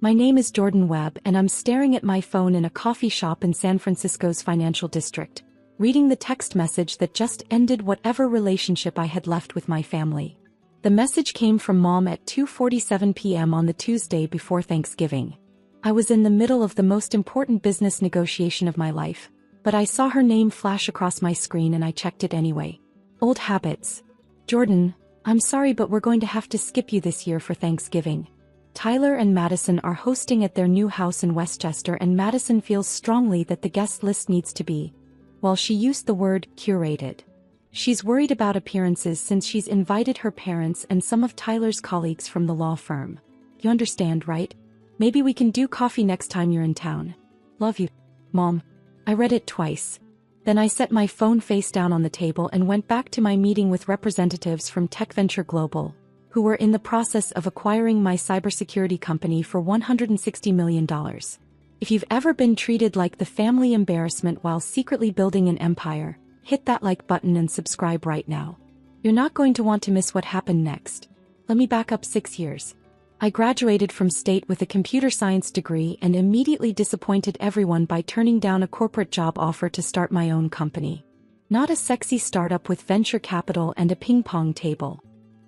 My name is Jordan Webb and I'm staring at my phone in a coffee shop in San Francisco's financial district, reading the text message that just ended whatever relationship I had left with my family. The message came from Mom at 2:47 p.m. on the Tuesday before Thanksgiving. I was in the middle of the most important business negotiation of my life, but I saw her name flash across my screen and I checked it anyway. Old habits. Jordan, I'm sorry but we're going to have to skip you this year for Thanksgiving. Tyler and Madison are hosting at their new house in Westchester and Madison feels strongly that the guest list needs to be, well, she used the word curated. She's worried about appearances since she's invited her parents and some of Tyler's colleagues from the law firm. You understand, right? Maybe we can do coffee next time you're in town. Love you, Mom. I read it twice. Then I set my phone face down on the table and went back to my meeting with representatives from TechVenture Global, who were in the process of acquiring my cybersecurity company for $160 million. If you've ever been treated like the family embarrassment while secretly building an empire, hit that like button and subscribe right now. You're not going to want to miss what happened next. Let me back up 6 years. I graduated from State with a computer science degree and immediately disappointed everyone by turning down a corporate job offer to start my own company. Not a sexy startup with venture capital and a ping-pong table.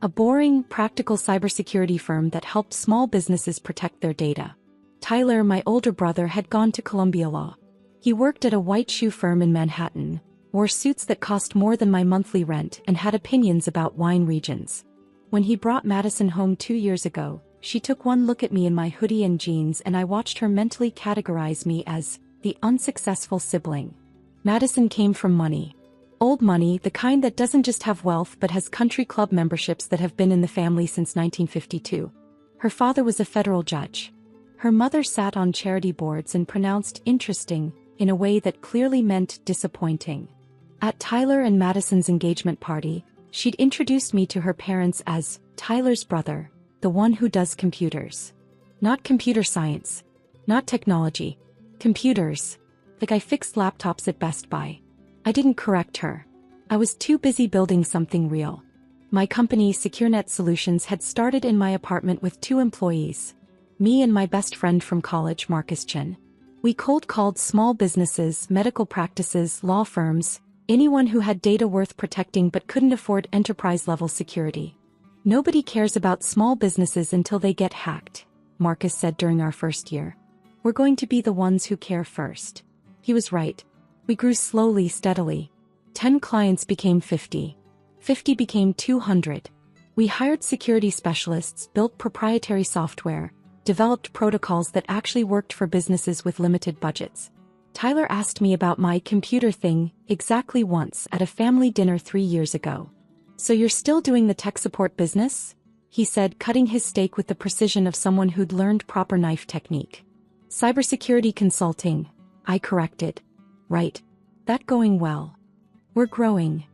A boring, practical cybersecurity firm that helped small businesses protect their data. Tyler, my older brother, had gone to Columbia Law. He worked at a white shoe firm in Manhattan, wore suits that cost more than my monthly rent and had opinions about wine regions. When he brought Madison home 2 years ago, she took one look at me in my hoodie and jeans and I watched her mentally categorize me as the unsuccessful sibling. Madison came from money. Old money, the kind that doesn't just have wealth but has country club memberships that have been in the family since 1952. Her father was a federal judge. Her mother sat on charity boards and pronounced interesting in a way that clearly meant disappointing. At Tyler and Madison's engagement party, she'd introduced me to her parents as Tyler's brother, the one who does computers. Not computer science. Not technology. Computers. Like I fixed laptops at Best Buy. I didn't correct her. I was too busy building something real. My company, SecureNet Solutions, had started in my apartment with 2 employees. Me and my best friend from college, Marcus Chen. We cold-called small businesses, medical practices, law firms, anyone who had data worth protecting but couldn't afford enterprise-level security. Nobody cares about small businesses until they get hacked, Marcus said during our first year. We're going to be the ones who care first. He was right. We grew slowly, steadily. 10 clients became 50. 50 became 200. We hired security specialists, built proprietary software, developed protocols that actually worked for businesses with limited budgets. Tyler asked me about my computer thing exactly once at a family dinner 3 years ago. So you're still doing the tech support business? He said, cutting his steak with the precision of someone who'd learned proper knife technique. Cybersecurity consulting, I corrected. Right. That going well. We're growing.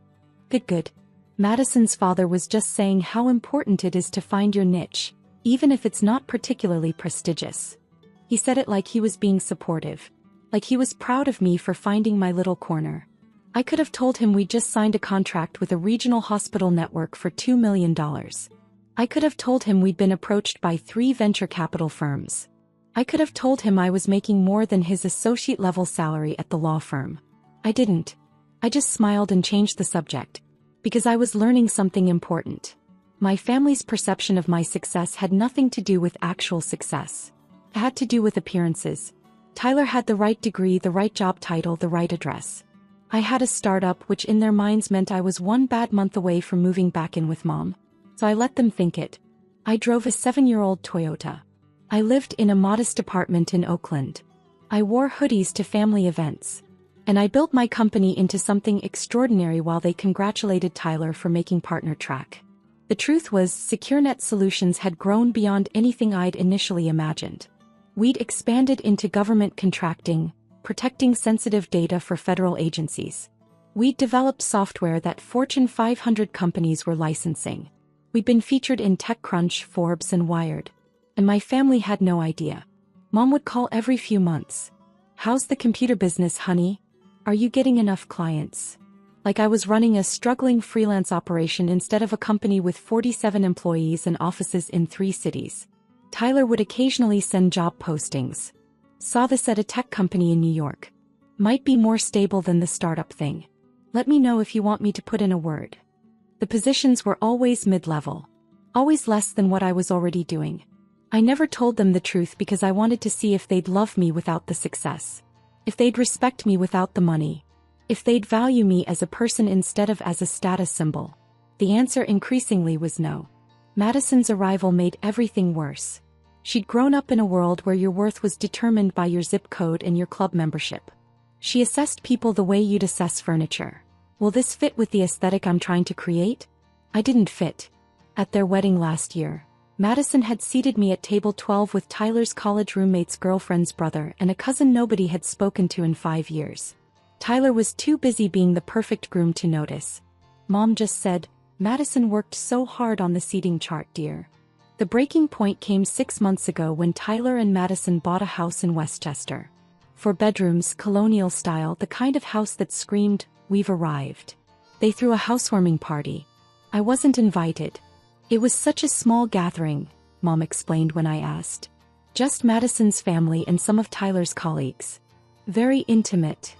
Good. Madison's father was just saying how important it is to find your niche, even if it's not particularly prestigious. He said it like he was being supportive. Like he was proud of me for finding my little corner. I could have told him we just signed a contract with a regional hospital network for $2 million. I could have told him we'd been approached by 3 venture capital firms. I could have told him I was making more than his associate-level salary at the law firm. I didn't. I just smiled and changed the subject. Because I was learning something important. My family's perception of my success had nothing to do with actual success. It had to do with appearances. Tyler had the right degree, the right job title, the right address. I had a startup which in their minds meant I was 1 bad month away from moving back in with Mom. So I let them think it. I drove a 7-year-old Toyota. I lived in a modest apartment in Oakland. I wore hoodies to family events. And I built my company into something extraordinary while they congratulated Tyler for making partner track. The truth was, SecureNet Solutions had grown beyond anything I'd initially imagined. We'd expanded into government contracting, protecting sensitive data for federal agencies. We'd developed software that Fortune 500 companies were licensing. We'd been featured in TechCrunch, Forbes, and Wired. And my family had no idea. Mom would call every few months. How's the computer business, honey? Are you getting enough clients? Like I was running a struggling freelance operation instead of a company with 47 employees and offices in 3 cities. Tyler would occasionally send job postings. Saw this at a tech company in New York. Might be more stable than the startup thing. Let me know if you want me to put in a word. The positions were always mid-level. Always less than what I was already doing. I never told them the truth because I wanted to see if they'd love me without the success. If they'd respect me without the money. If they'd value me as a person instead of as a status symbol. The answer increasingly was no. Madison's arrival made everything worse. She'd grown up in a world where your worth was determined by your zip code and your club membership. She assessed people the way you'd assess furniture. Will this fit with the aesthetic I'm trying to create? I didn't fit. At their wedding last year, Madison had seated me at table 12 with Tyler's college roommate's girlfriend's brother and a cousin nobody had spoken to in 5 years. Tyler was too busy being the perfect groom to notice. Mom just said, "Madison worked so hard on the seating chart, dear." The breaking point came 6 months ago when Tyler and Madison bought a house in Westchester. 4 bedrooms, colonial style, the kind of house that screamed, "We've arrived." They threw a housewarming party. I wasn't invited. It was such a small gathering, Mom explained when I asked. Just Madison's family and some of Tyler's colleagues. Very intimate.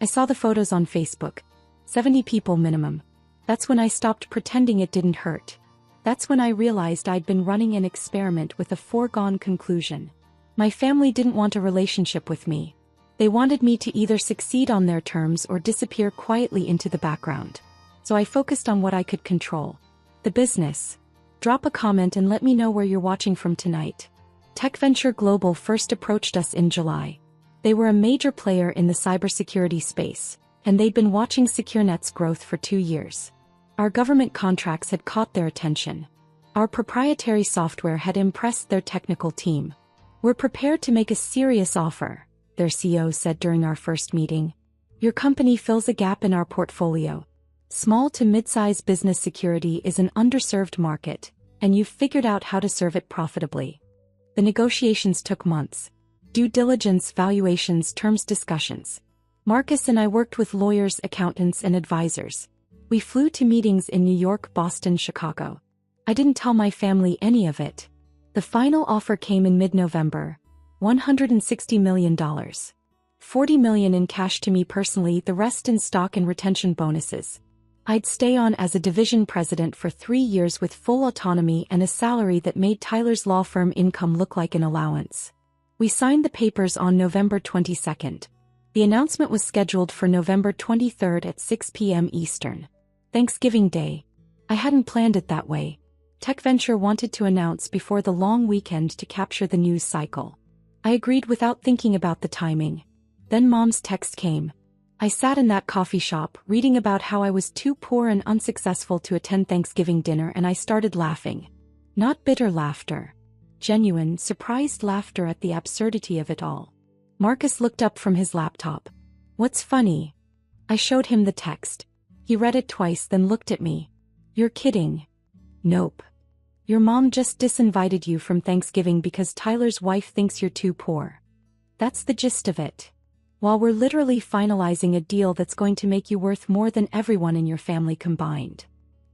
I saw the photos on Facebook. 70 people minimum. That's when I stopped pretending it didn't hurt. That's when I realized I'd been running an experiment with a foregone conclusion. My family didn't want a relationship with me. They wanted me to either succeed on their terms or disappear quietly into the background. So I focused on what I could control. The business. Drop a comment and let me know where you're watching from tonight. TechVenture Global first approached us in July. They were a major player in the cybersecurity space, and they'd been watching SecureNet's growth for 2 years. Our government contracts had caught their attention. Our proprietary software had impressed their technical team. "We're prepared to make a serious offer," their CEO said during our first meeting. "Your company fills a gap in our portfolio. Small to mid-size business security is an underserved market, and you've figured out how to serve it profitably." The negotiations took months. Due diligence, valuations, terms discussions. Marcus and I worked with lawyers, accountants, and advisors. We flew to meetings in New York, Boston, Chicago. I didn't tell my family any of it. The final offer came in mid-November. $160 million. $40 million in cash to me personally, the rest in stock and retention bonuses. I'd stay on as a division president for 3 years with full autonomy and a salary that made Tyler's law firm income look like an allowance. We signed the papers on November 22nd. The announcement was scheduled for November 23rd at 6 p.m. Eastern. Thanksgiving Day. I hadn't planned it that way. TechVenture wanted to announce before the long weekend to capture the news cycle. I agreed without thinking about the timing. Then Mom's text came. I sat in that coffee shop reading about how I was too poor and unsuccessful to attend Thanksgiving dinner, and I started laughing. Not bitter laughter. Genuine, surprised laughter at the absurdity of it all. Marcus looked up from his laptop. "What's funny?" I showed him the text. He read it twice, then looked at me. "You're kidding." "Nope. Your mom just disinvited you from Thanksgiving because Tyler's wife thinks you're too poor. That's the gist of it. While we're literally finalizing a deal that's going to make you worth more than everyone in your family combined."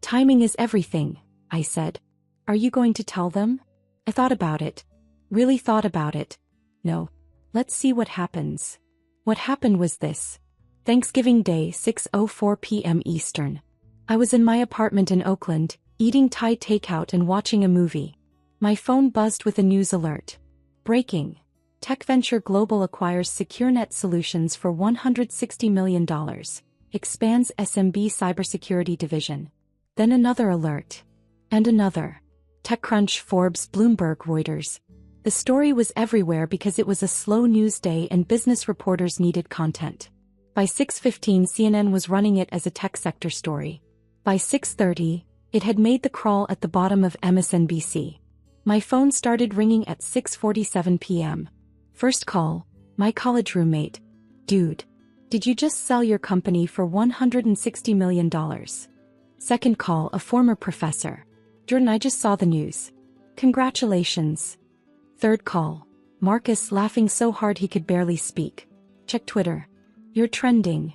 "Timing is everything," I said. "Are you going to tell them?" I thought about it. Really thought about it. No. Let's see what happens. What happened was this. Thanksgiving Day, 6:04 p.m. Eastern. I was in my apartment in Oakland, eating Thai takeout and watching a movie. My phone buzzed with a news alert. Breaking. TechVenture Global acquires SecureNet Solutions for $160 million. Expands SMB cybersecurity division. Then another alert. And another. TechCrunch, Forbes, Bloomberg, Reuters. The story was everywhere because it was a slow news day and business reporters needed content. By 6:15 CNN was running it as a tech sector story. By 6:30, it had made the crawl at the bottom of MSNBC. My phone started ringing at 6:47 p.m. First call, my college roommate. "Dude, did you just sell your company for $160 million? Second call, a former professor. "Jordan, I just saw the news. Congratulations." Third call, Marcus, laughing so hard he could barely speak. "Check Twitter. You're trending."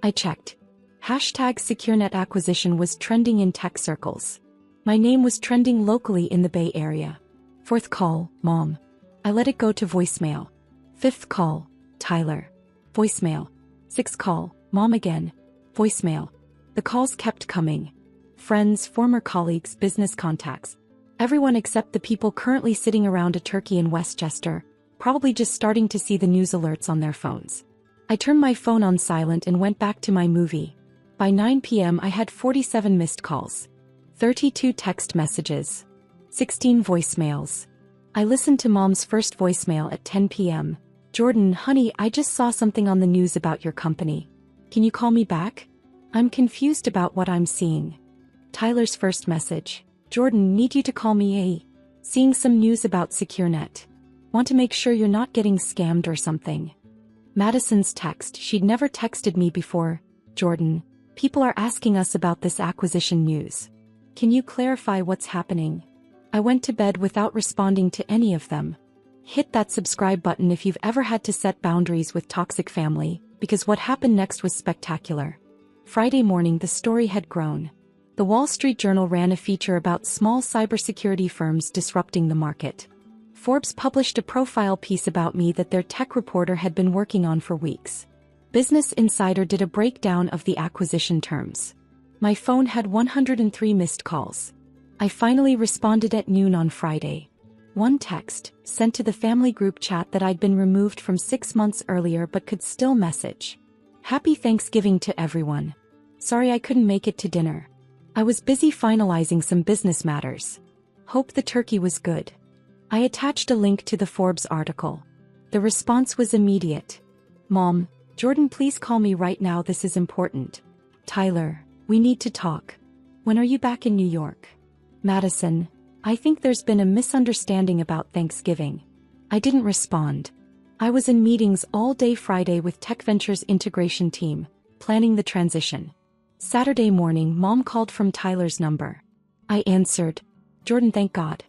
I checked. #SecureNet acquisition was trending in tech circles. My name was trending locally in the Bay Area. Fourth call, Mom. I let it go to voicemail. Fifth call, Tyler. Voicemail. Sixth call, Mom again. Voicemail. The calls kept coming. Friends, former colleagues, business contacts. Everyone except the people currently sitting around a turkey in Westchester, probably just starting to see the news alerts on their phones. I turned my phone on silent and went back to my movie. By 9 p.m. I had 47 missed calls, 32 text messages, 16 voicemails. I listened to Mom's first voicemail at 10 p.m. Jordan, honey, I just saw something on the news about your company. Can you call me back? I'm confused about what I'm seeing. Tyler's first message. Jordan, need you to call me. Seeing some news about SecureNet. Want to make sure you're not getting scammed or something. Madison's text. She'd never texted me before. Jordan, people are asking us about this acquisition news. Can you clarify what's happening? I went to bed without responding to any of them. Hit that subscribe button if you've ever had to set boundaries with toxic family, because what happened next was spectacular. Friday morning the story had grown. The Wall Street Journal ran a feature about small cybersecurity firms disrupting the market. Forbes published a profile piece about me that their tech reporter had been working on for weeks. Business Insider did a breakdown of the acquisition terms. My phone had 103 missed calls. I finally responded at noon on Friday. One text, sent to the family group chat that I'd been removed from 6 months earlier but could still message. Happy Thanksgiving to everyone. Sorry I couldn't make it to dinner. I was busy finalizing some business matters. Hope the turkey was good. I attached a link to the Forbes article. The response was immediate. Mom, Jordan, please call me right now, this is important. Tyler, we need to talk. When are you back in New York? Madison, I think there's been a misunderstanding about Thanksgiving. I didn't respond. I was in meetings all day Friday with Tech Ventures integration team, planning the transition. Saturday morning, Mom called from Tyler's number. I answered. Jordan, thank God.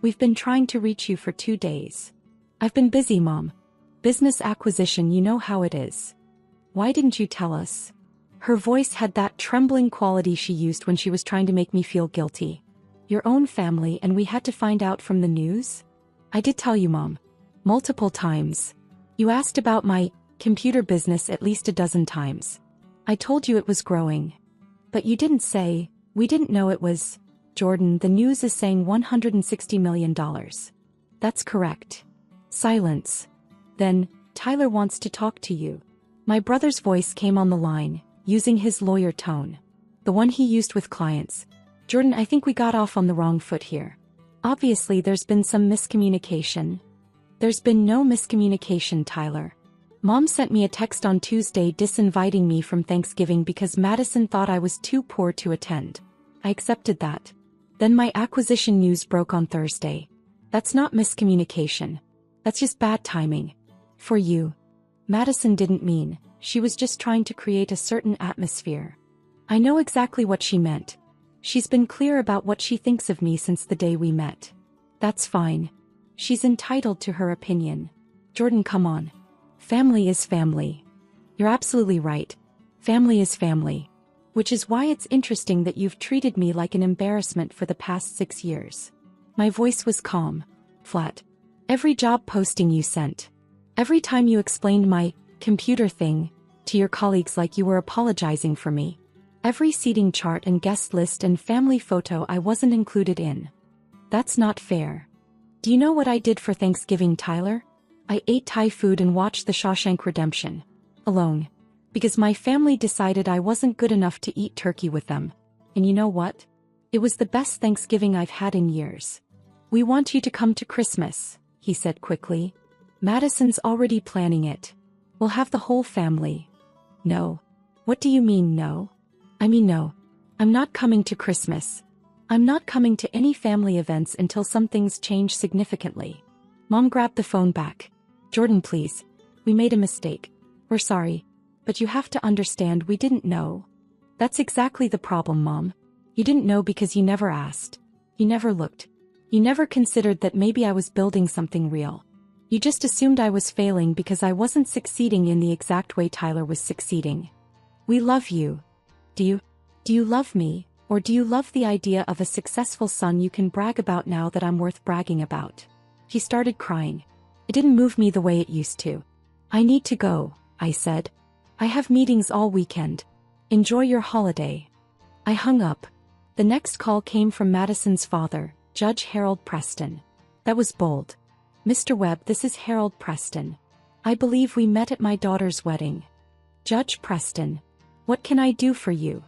We've been trying to reach you for 2 days. I've been busy, Mom. Business acquisition, you know how it is. Why didn't you tell us? Her voice had that trembling quality she used when she was trying to make me feel guilty. Your own family, and we had to find out from the news? I did tell you, Mom. Multiple times. You asked about my computer business at least a dozen times. I told you it was growing. But you didn't say, we didn't know it was. Jordan, the news is saying $160 million. That's correct. Silence. Then, Tyler wants to talk to you. My brother's voice came on the line, using his lawyer tone. The one he used with clients. Jordan, I think we got off on the wrong foot here. Obviously there's been some miscommunication. There's been no miscommunication, Tyler. Mom sent me a text on Tuesday disinviting me from Thanksgiving because Madison thought I was too poor to attend. I accepted that. Then my acquisition news broke on Thursday. That's not miscommunication. That's just bad timing. For you. Madison didn't mean, she was just trying to create a certain atmosphere. I know exactly what she meant. She's been clear about what she thinks of me since the day we met. That's fine. She's entitled to her opinion. Jordan, come on. Family is family. You're absolutely right. Family is family. Which is why it's interesting that you've treated me like an embarrassment for the past 6 years. My voice was calm, flat. Every job posting you sent. Every time you explained my computer thing to your colleagues like you were apologizing for me. Every seating chart and guest list and family photo I wasn't included in. That's not fair. Do you know what I did for Thanksgiving, Tyler? I ate Thai food and watched The Shawshank Redemption. Alone. Because my family decided I wasn't good enough to eat turkey with them. And you know what? It was the best Thanksgiving I've had in years. We want you to come to Christmas, he said quickly. Madison's already planning it. We'll have the whole family. No. What do you mean, no? I mean, no. I'm not coming to Christmas. I'm not coming to any family events until some things change significantly. Mom grabbed the phone back. Jordan, please. We made a mistake. We're sorry. But you have to understand we didn't know. That's exactly the problem, Mom. You didn't know because you never asked. You never looked. You never considered that maybe I was building something real. You just assumed I was failing because I wasn't succeeding in the exact way Tyler was succeeding. We love you. Do you love me? Or do you love the idea of a successful son you can brag about now that I'm worth bragging about? He started crying. It didn't move me the way it used to. I need to go, I said. I have meetings all weekend. Enjoy your holiday. I hung up. The next call came from Madison's father, Judge Harold Preston. That was bold. Mr. Webb, this is Harold Preston. I believe we met at my daughter's wedding. Judge Preston, what can I do for you?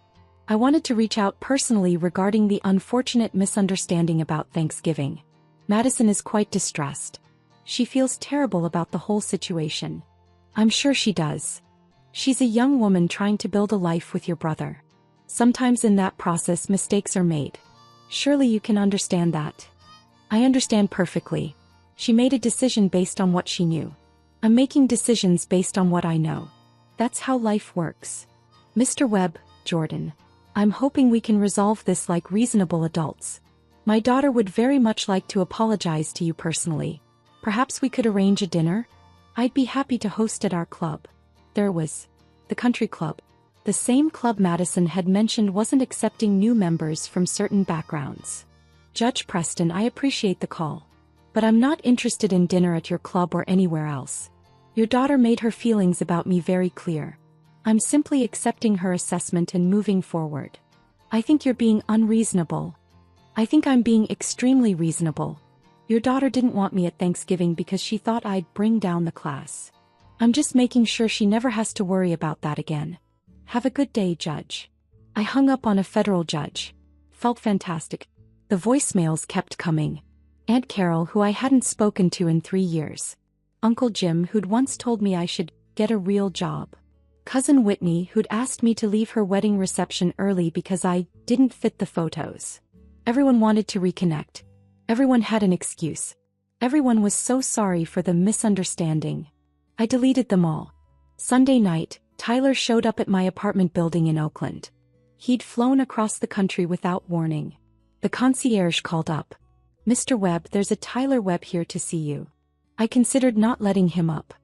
I wanted to reach out personally regarding the unfortunate misunderstanding about Thanksgiving. Madison is quite distressed. She feels terrible about the whole situation. I'm sure she does. She's a young woman trying to build a life with your brother. Sometimes in that process mistakes are made. Surely you can understand that. I understand perfectly. She made a decision based on what she knew. I'm making decisions based on what I know. That's how life works. Mr. Webb, Jordan, I'm hoping we can resolve this like reasonable adults. My daughter would very much like to apologize to you personally. Perhaps we could arrange a dinner? I'd be happy to host at our club. There was the country club. The same club Madison had mentioned wasn't accepting new members from certain backgrounds. Judge Preston, I appreciate the call. But I'm not interested in dinner at your club or anywhere else. Your daughter made her feelings about me very clear. I'm simply accepting her assessment and moving forward. I think you're being unreasonable. I think I'm being extremely reasonable. Your daughter didn't want me at Thanksgiving because she thought I'd bring down the class. I'm just making sure she never has to worry about that again. Have a good day, Judge. I hung up on a federal judge. Felt fantastic. The voicemails kept coming. Aunt Carol, who I hadn't spoken to in 3 years. Uncle Jim, who'd once told me I should get a real job. Cousin Whitney, who'd asked me to leave her wedding reception early because I didn't fit the photos. Everyone wanted to reconnect. Everyone had an excuse. Everyone was so sorry for the misunderstanding. I deleted them all. Sunday night, Tyler showed up at my apartment building in Oakland. He'd flown across the country without warning. The concierge called up. Mr. Webb, there's a Tyler Webb here to see you. I considered not letting him up.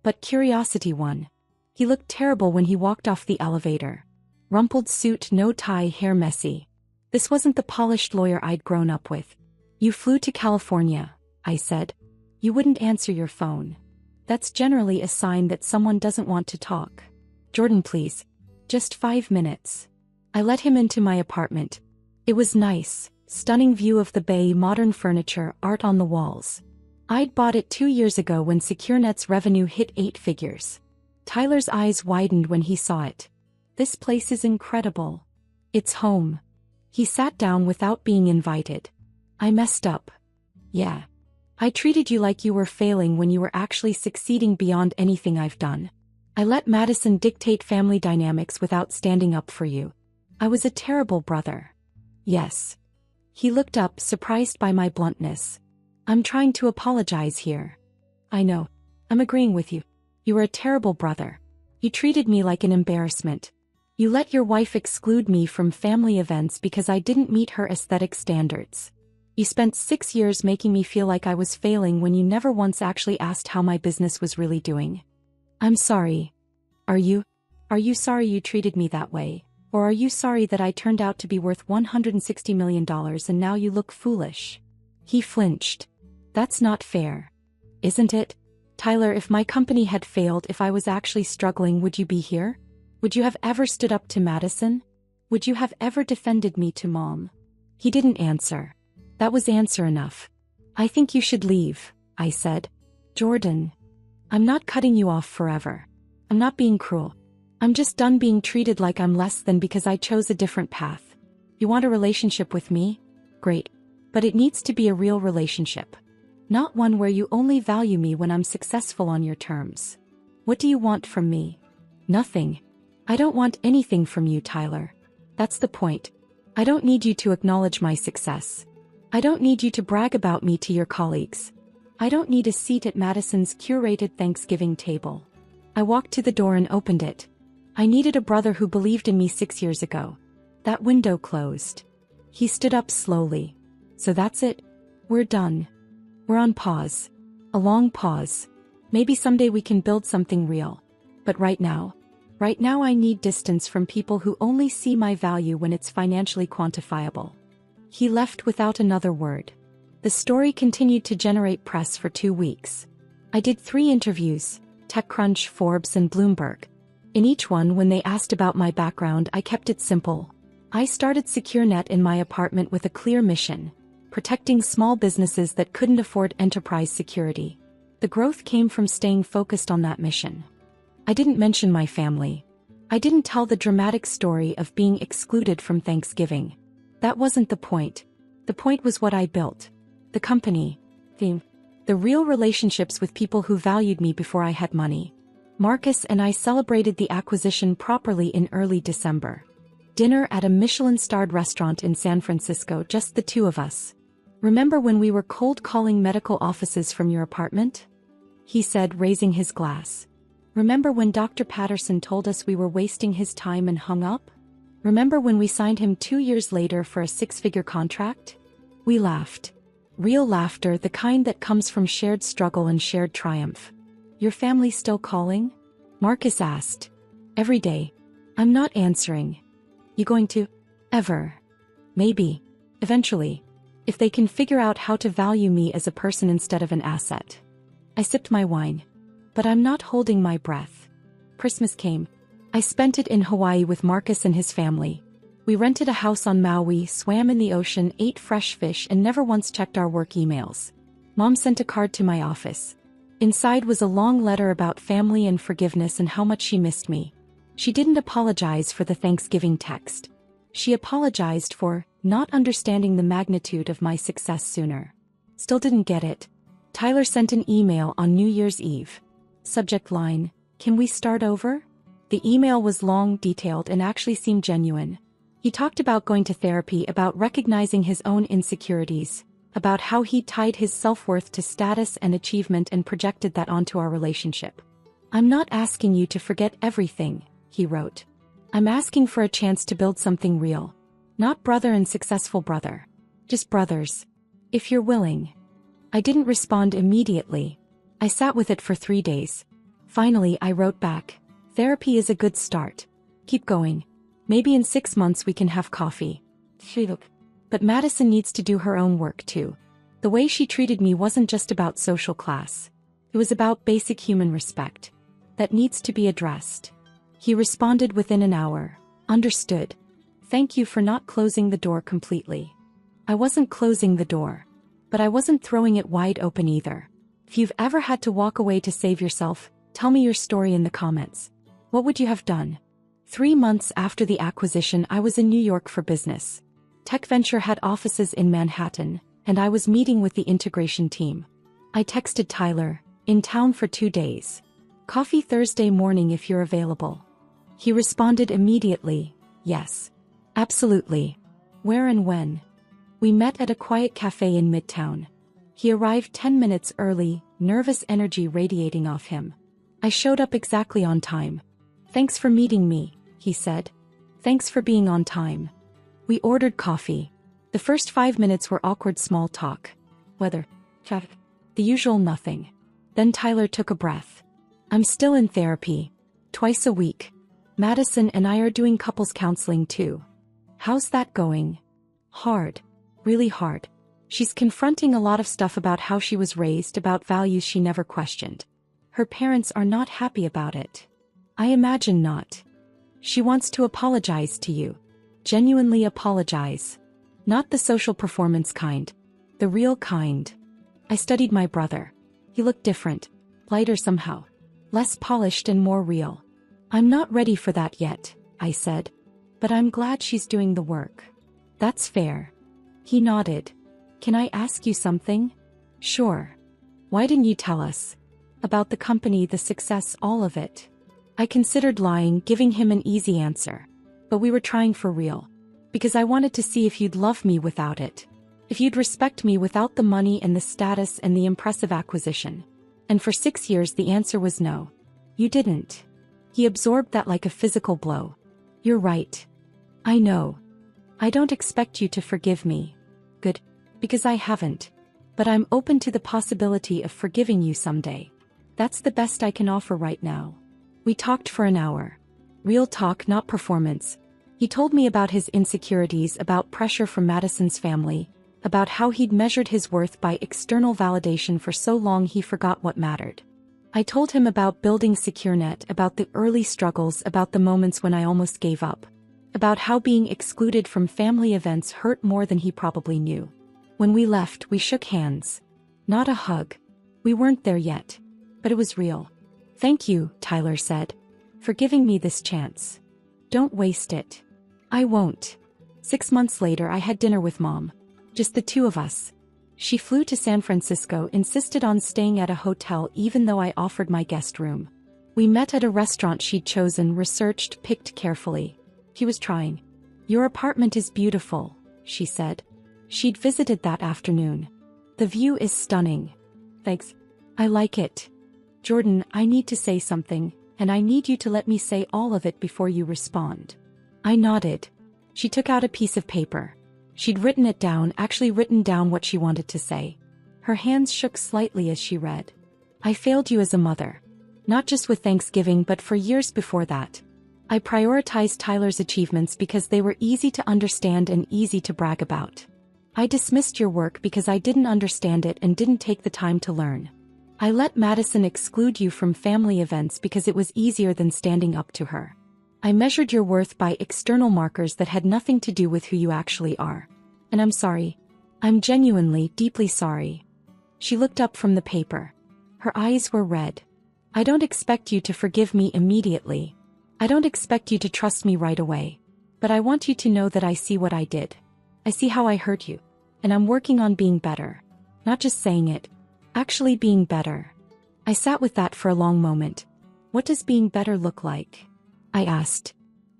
But curiosity won. He looked terrible when he walked off the elevator. Rumpled suit, no tie, hair messy. This wasn't the polished lawyer I'd grown up with. You flew to California, I said. You wouldn't answer your phone. That's generally a sign that someone doesn't want to talk. Jordan, please. Just 5 minutes. I let him into my apartment. It was nice, stunning view of the bay, modern furniture, art on the walls. I'd bought it 2 years ago when SecureNet's revenue hit 8 figures. Tyler's eyes widened when he saw it. This place is incredible. It's home. He sat down without being invited. I messed up. Yeah. I treated you like you were failing when you were actually succeeding beyond anything I've done. I let Madison dictate family dynamics without standing up for you. I was a terrible brother. Yes. He looked up, surprised by my bluntness. I'm trying to apologize here. I know. I'm agreeing with you. You were a terrible brother. You treated me like an embarrassment. You let your wife exclude me from family events because I didn't meet her aesthetic standards. You spent 6 years making me feel like I was failing when you never once actually asked how my business was really doing. I'm sorry. Are you? Are you sorry you treated me that way? Or are you sorry that I turned out to be worth $160 million and now you look foolish? He flinched. That's not fair. Isn't it? Tyler, if my company had failed, if I was actually struggling, would you be here? Would you have ever stood up to Madison? Would you have ever defended me to Mom? He didn't answer. That was answer enough. I think you should leave, I said. Jordan. I'm not cutting you off forever. I'm not being cruel. I'm just done being treated like I'm less than because I chose a different path. You want a relationship with me? Great. But it needs to be a real relationship. Not one where you only value me when I'm successful on your terms. What do you want from me? Nothing. I don't want anything from you, Tyler. That's the point. I don't need you to acknowledge my success. I don't need you to brag about me to your colleagues. I don't need a seat at Madison's curated Thanksgiving table. I walked to the door and opened it. I needed a brother who believed in me 6 years ago. That window closed. He stood up slowly. So that's it? We're done. We're on pause. A long pause. Maybe someday we can build something real. But right now, Right now I need distance from people who only see my value when it's financially quantifiable." He left without another word. The story continued to generate press for 2 weeks. I did 3 interviews, TechCrunch, Forbes, and Bloomberg. In each one, when they asked about my background, I kept it simple. I started SecureNet in my apartment with a clear mission: protecting small businesses that couldn't afford enterprise security. The growth came from staying focused on that mission. I didn't mention my family. I didn't tell the dramatic story of being excluded from Thanksgiving. That wasn't the point. The point was what I built. The company. The real relationships with people who valued me before I had money. Marcus and I celebrated the acquisition properly in early December. Dinner at a Michelin-starred restaurant in San Francisco, just the 2 of us. "Remember when we were cold calling medical offices from your apartment?" he said, raising his glass. "Remember when Dr. Patterson told us we were wasting his time and hung up? Remember when we signed him 2 years later for a 6-figure contract?" We laughed. Real laughter, the kind that comes from shared struggle and shared triumph. "Your family still calling?" Marcus asked. "Every day." "I'm not answering." "You going to? Ever?" "Maybe. Eventually. If they can figure out how to value me as a person instead of an asset." I sipped my wine. But I'm not holding my breath. Christmas came. I spent it in Hawaii with Marcus and his family. We rented a house on Maui, swam in the ocean, ate fresh fish, and never once checked our work emails. Mom sent a card to my office. Inside was a long letter about family and forgiveness and how much she missed me. She didn't apologize for the Thanksgiving text. She apologized for not understanding the magnitude of my success sooner. Still didn't get it. Tyler sent an email on New Year's Eve. Subject line: "Can we start over?" The email was long, detailed, and actually seemed genuine. He talked about going to therapy, about recognizing his own insecurities, about how he tied his self-worth to status and achievement and projected that onto our relationship. "I'm not asking you to forget everything," he wrote. "I'm asking for a chance to build something real. Not brother and successful brother. Just brothers. If you're willing." I didn't respond immediately. I sat with it for 3 days. Finally, I wrote back, "Therapy is a good start. Keep going. Maybe in 6 months we can have coffee." But Madison needs to do her own work too. The way she treated me wasn't just about social class. It was about basic human respect. That needs to be addressed. He responded within an hour. "Understood. Thank you for not closing the door completely." I wasn't closing the door. But I wasn't throwing it wide open either. If you've ever had to walk away to save yourself, tell me your story in the comments. What would you have done? 3 months after the acquisition, I was in New York for business. TechVenture had offices in Manhattan, and I was meeting with the integration team. I texted Tyler, "In town for 2 days. Coffee Thursday morning if you're available." He responded immediately, "Yes. Absolutely. Where and when?" We met at a quiet cafe in Midtown. He arrived 10 minutes early, nervous energy radiating off him. I showed up exactly on time. "Thanks for meeting me," he said. "Thanks for being on time." We ordered coffee. The first 5 minutes were awkward small talk. Weather. Traffic. The usual nothing. Then Tyler took a breath. "I'm still in therapy. Twice a week. Madison and I are doing couples counseling too." "How's that going?" "Hard. Really hard. She's confronting a lot of stuff about how she was raised, about values she never questioned. Her parents are not happy about it." "I imagine not. She wants to apologize to you. Genuinely apologize. Not the social performance kind. The real kind." I studied my brother. He looked different. Lighter somehow. Less polished and more real. "I'm not ready for that yet," I said. "But I'm glad she's doing the work." "That's fair." He nodded. "Can I ask you something?" "Sure." "Why didn't you tell us? About the company, the success, all of it?" I considered lying, giving him an easy answer. "But we were trying for real. Because I wanted to see if you'd love me without it. If you'd respect me without the money and the status and the impressive acquisition." And for 6 years the answer was no. "You didn't." He absorbed that like a physical blow. "You're right. I know. I don't expect you to forgive me." "Good. Because I haven't. But I'm open to the possibility of forgiving you someday. That's the best I can offer right now." We talked for an hour. Real talk, not performance. He told me about his insecurities, about pressure from Madison's family, about how he'd measured his worth by external validation for so long he forgot what mattered. I told him about building SecureNet, about the early struggles, about the moments when I almost gave up, about how being excluded from family events hurt more than he probably knew. When we left, we shook hands. Not a hug. We weren't there yet. But it was real. "Thank you," Tyler said, "for giving me this chance. Don't waste it." "I won't." 6 months later, I had dinner with Mom. Just the two of us. She flew to San Francisco, insisted on staying at a hotel even though I offered my guest room. We met at a restaurant she'd chosen, researched, picked carefully. He was trying. "Your apartment is beautiful," she said. She'd visited that afternoon. "The view is stunning." "Thanks. I like it." "Jordan, I need to say something, and I need you to let me say all of it before you respond." I nodded. She took out a piece of paper. She'd written it down, actually written down what she wanted to say. Her hands shook slightly as she read. "I failed you as a mother. Not just with Thanksgiving, but for years before that. I prioritized Tyler's achievements because they were easy to understand and easy to brag about. I dismissed your work because I didn't understand it and didn't take the time to learn. I let Madison exclude you from family events because it was easier than standing up to her. I measured your worth by external markers that had nothing to do with who you actually are. And I'm sorry. I'm genuinely, deeply sorry." She looked up from the paper. Her eyes were red. "I don't expect you to forgive me immediately. I don't expect you to trust me right away. But I want you to know that I see what I did. I see how I hurt you. And I'm working on being better. Not just saying it. Actually being better." I sat with that for a long moment. "What does being better look like?" I asked.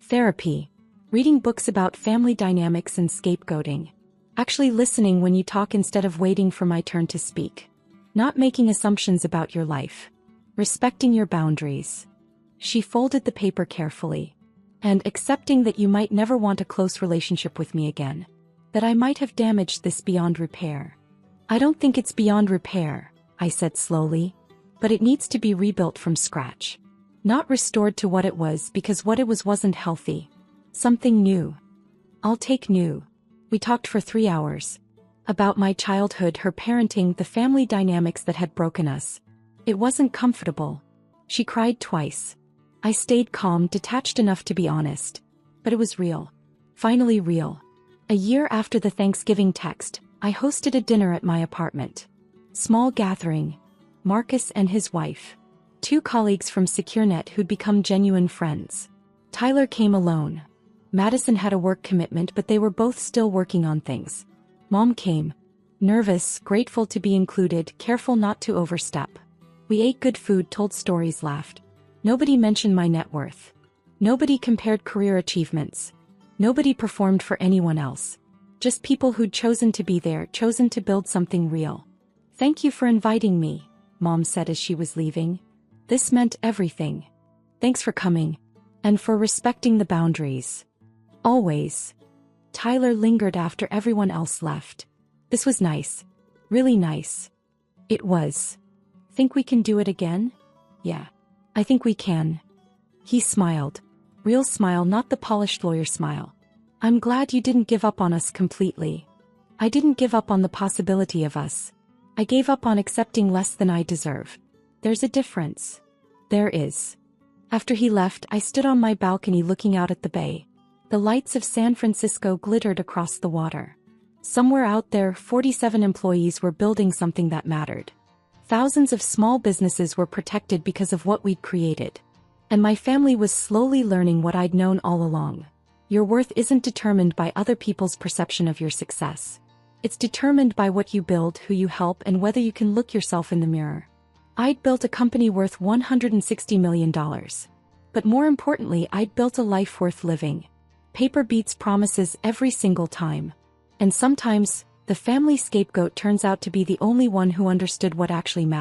"Therapy. Reading books about family dynamics and scapegoating. Actually listening when you talk instead of waiting for my turn to speak. Not making assumptions about your life. Respecting your boundaries." She folded the paper carefully. "And accepting that you might never want a close relationship with me again. That I might have damaged this beyond repair." "I don't think it's beyond repair," I said slowly. "But it needs to be rebuilt from scratch. Not restored to what it was, because what it was wasn't healthy. Something new." "I'll take new." We talked for 3 hours. About my childhood, her parenting, the family dynamics that had broken us. It wasn't comfortable. She cried twice. I stayed calm, detached enough to be honest. But it was real. Finally real. A year after the Thanksgiving text, I hosted a dinner at my apartment. Small gathering. Marcus and his wife. 2 colleagues from SecureNet who'd become genuine friends. Tyler came alone. Madison had a work commitment, but they were both still working on things. Mom came. Nervous, grateful to be included, careful not to overstep. We ate good food, told stories, laughed. Nobody mentioned my net worth. Nobody compared career achievements. Nobody performed for anyone else. Just people who'd chosen to be there, chosen to build something real. "Thank you for inviting me," Mom said as she was leaving. "This meant everything. Thanks for coming. And for respecting the boundaries. Always." Tyler lingered after everyone else left. "This was nice. Really nice." It was. "Think we can do it again?" "Yeah. I think we can." He smiled. Real smile, not the polished lawyer smile. "I'm glad you didn't give up on us completely." "I didn't give up on the possibility of us. I gave up on accepting less than I deserve. There's a difference." "There is." After he left, I stood on my balcony looking out at the bay. The lights of San Francisco glittered across the water. Somewhere out there, 47 employees were building something that mattered. Thousands of small businesses were protected because of what we'd created. And my family was slowly learning what I'd known all along. Your worth isn't determined by other people's perception of your success. It's determined by what you build, who you help, and whether you can look yourself in the mirror. I'd built a company worth $160 million. But more importantly, I'd built a life worth living. Paper beats promises every single time. And sometimes, the family scapegoat turns out to be the only one who understood what actually mattered.